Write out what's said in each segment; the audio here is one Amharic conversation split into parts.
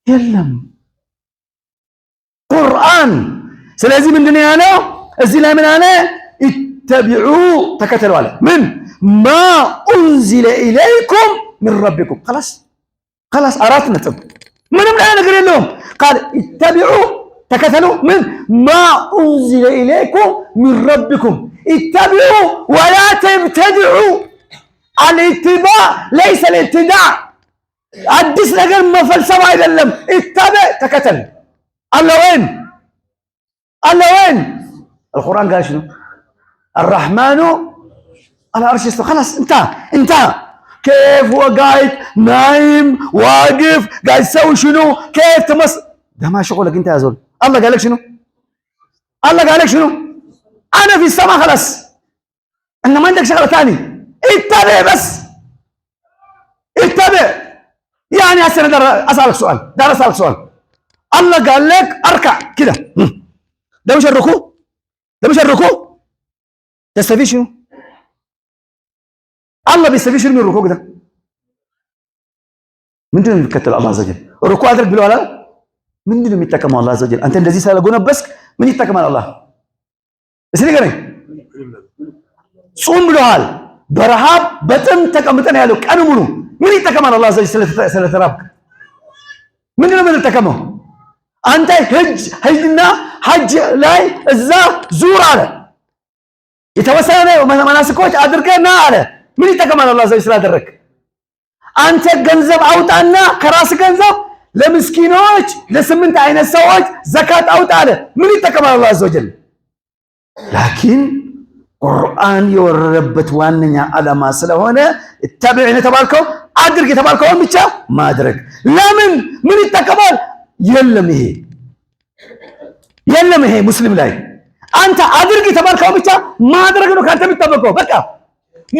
የለም ቁርአን። ስለዚህ ምንድነው ያለው እዚህ ላይ ምን አለ? ኢተቢዑ ተከተሉ አለ። ምን ማ ኡንዚለ ኢለይኩም ሚን ረቢኩም። خلاص አራት ነጥብ፣ ምንም ነገር የለውም። ቃል ኢተቢዑ ተከተሉ ምን ማ ኡንዚለ ኢለይኩም ሚን ረቢኩም ኢተቢዑ ወላ ተብተድዑ። አልኢትባዕ ለይሰ ልኢብቲዳዕ፣ አዲስ ነገር መፈልሰብ አይደለም። ኢተቢዕ ተከተል። አለ ወይን القرآن قال شنو؟ الرحمن على العرش استوى. خلاص انتهى. كيف هو قاعد نايم واقف قاعد يسوي شنو؟ كيف ده ما شغلك انت يا زول. الله قال لك شنو؟ انا في السماء خلاص، انت ما عندك شغله ثاني. اتبع بس، اتبع. يعني هسه انا اسالك سؤال. الله قال لك اركع كده، ده مش الركوع؟ تستفيد شنو؟ الله بيستفيد شنو من الركوع ده؟ من دون يتكتل الله عز وجل. الركوع هذا بيقولوا على من دون يتكلم الله عز وجل. انت الذي سالقونا بس من يتكلم على الله. بس ليه كده؟ صوم بلوهال برهاب بتن تكمتن يالو كانوا منو؟ من يتكلم على الله عز وجل سنة رابك؟ من دون يتكلمه؟ አንተ ህጅና ሐጅ ላይ እዛ ዙር አለ። የተወሰነ መናስኮች አድርገና አለ። ምን ይጠቀማል አላህ ዘይ ስላደረክ? አንተ ገንዘብ አውጣና ከራስ ገንዘብ ለምስኪኖች ለስምንት አይነት ሰዎች ዘካት አውጣ አለ። ምን ይጠቀማል አላህ ዘወጀል? ላኪን ቁርአን የወረደበት ዋነኛ ዓላማ ስለሆነ ተብዕ የተባልከው አድርግ የተባልከውን ብቻ ማድረግ። ለምን ምን ይጠቀማል? የለም ይሄ ሙስሊም ላይ አንተ አድርግ የተባልከው ብቻ ማድረግ ነው ካንተ የሚጠበቀው። በቃ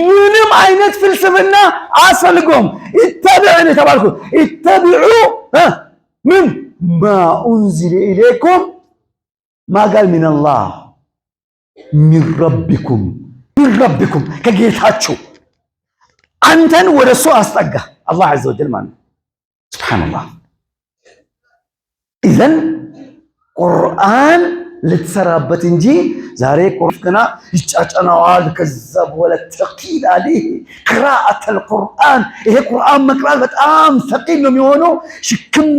ምንም አይነት ፍልስፍና አያስፈልገውም። ኢተቢዑ የተባልኩት ኢተቢዑ ምን ማ ኡንዚለ ኢለይኩም ማጋል ሚነላህ ሚን ረቢኩም ከጌታችሁ አንተን ወደሱ አስጠጋ አላህ ዐዘ ወጀል ማለት ሱብሃንአላህ። ኢዘን ቁርአን ልትሰራበት እንጂ ዛሬ ቁርአን ይጫጫናዋል። ከዛ በኋላ ተቂል አለህ ቅራአተል ቁርአን። ይሄ ቁርአን መቅራት በጣም ሰቂል ነው የሚሆነው። ሽክም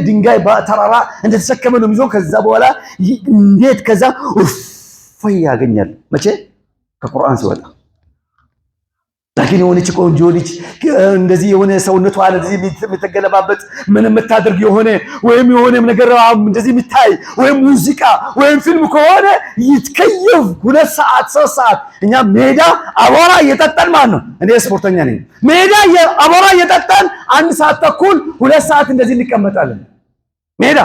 ድንጋይ በተራራ እንደተሸከመ ነው የሚዞ። ከዛ በኋላ እንዴት ከዛ እፎይ ያገኛል መቼ ከቁርአን ሲወጣ። ላኪን የሆነች ቆንጆ ልጅ እንደዚህ የሆነ ሰውነቷ አለ እንደዚህ የምትገለባበት ምን የምታደርግ የሆነ ወይም የሆነ ነገር እንደዚህ የምታይ ወይም ሙዚቃ ወይም ፊልም ከሆነ ይትከየፍ 2 ሰዓት 3 ሰዓት። እኛ ሜዳ አቧራ እየጠጣን ማለት ነው። እኔ ስፖርተኛ ነኝ። ሜዳ አቧራ እየጠጣን 1 ሰዓት ተኩል 2 ሰዓት እንደዚህ እንቀመጣለን ሜዳ።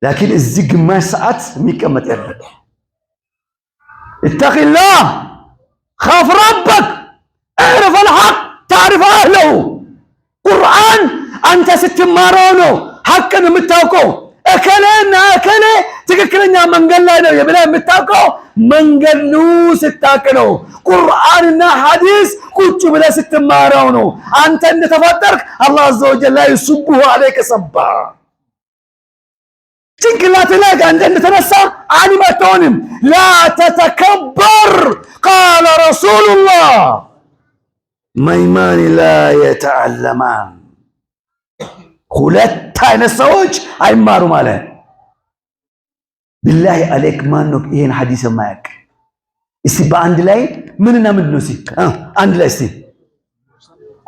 ላኪን እዚህ ግማሽ ሰዓት የሚቀመጥ ያለ ኢተቂላህ خاف ربك اعرف الحق تعرف اهله. قرآن انت ستمارونه حقا متاوقو اكلنا تككلنا منقل لا ነው የብላ የምታውቀው መንገሉ ስታቀነው ቁርአንና ሐዲስ ቁጭ ብለ ስትማረው ነው። አንተ እንደተፈጠርክ አላህ عز وجل لا يسبه عليك صبا። ጭንቅላት ላይ አንተ እንደተነሳ ዓሊም አትሆንም። ላ ተተከበር ቃለ ረሱሉላህ መይማን ላ የተዓለማን። ሁለት አይነት ሰዎች አይማሩም አለ። ቢላሂ አለይክ ማን ነው ይሄን ሐዲስ የማያውቅ? እስቲ በአንድ ላይ ምንና ምንድን ነው? አንድ ላይ እስቲ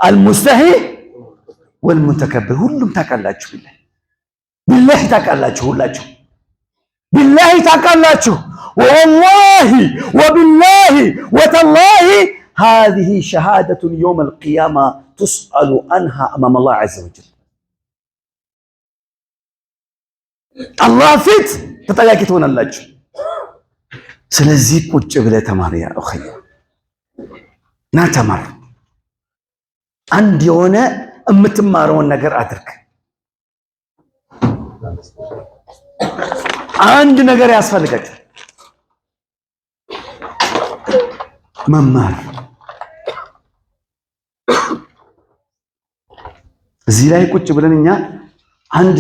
አልሙስተሂ ወልሙተከብር። ሁሉም ታውቃላችሁ። ቢላሂ ታውቃላችሁ፣ ሁላችሁ ቢላሂ ታውቃላችሁ። ወላሂ ወቢላሂ ወተላሂ هذه شهادة يوم القيامة تسأل عنها أمام الله عز وجل. الله فيت تطياكي تون الله. ስለዚህ ቁጭ ብለህ ተማር ያ اخي ና ተማር። አንድ የሆነ የምትማረውን ነገር አድርግ። አንድ ነገር ያስፈልጋል መማር። እዚህ ላይ ቁጭ ብለን እኛ አንድ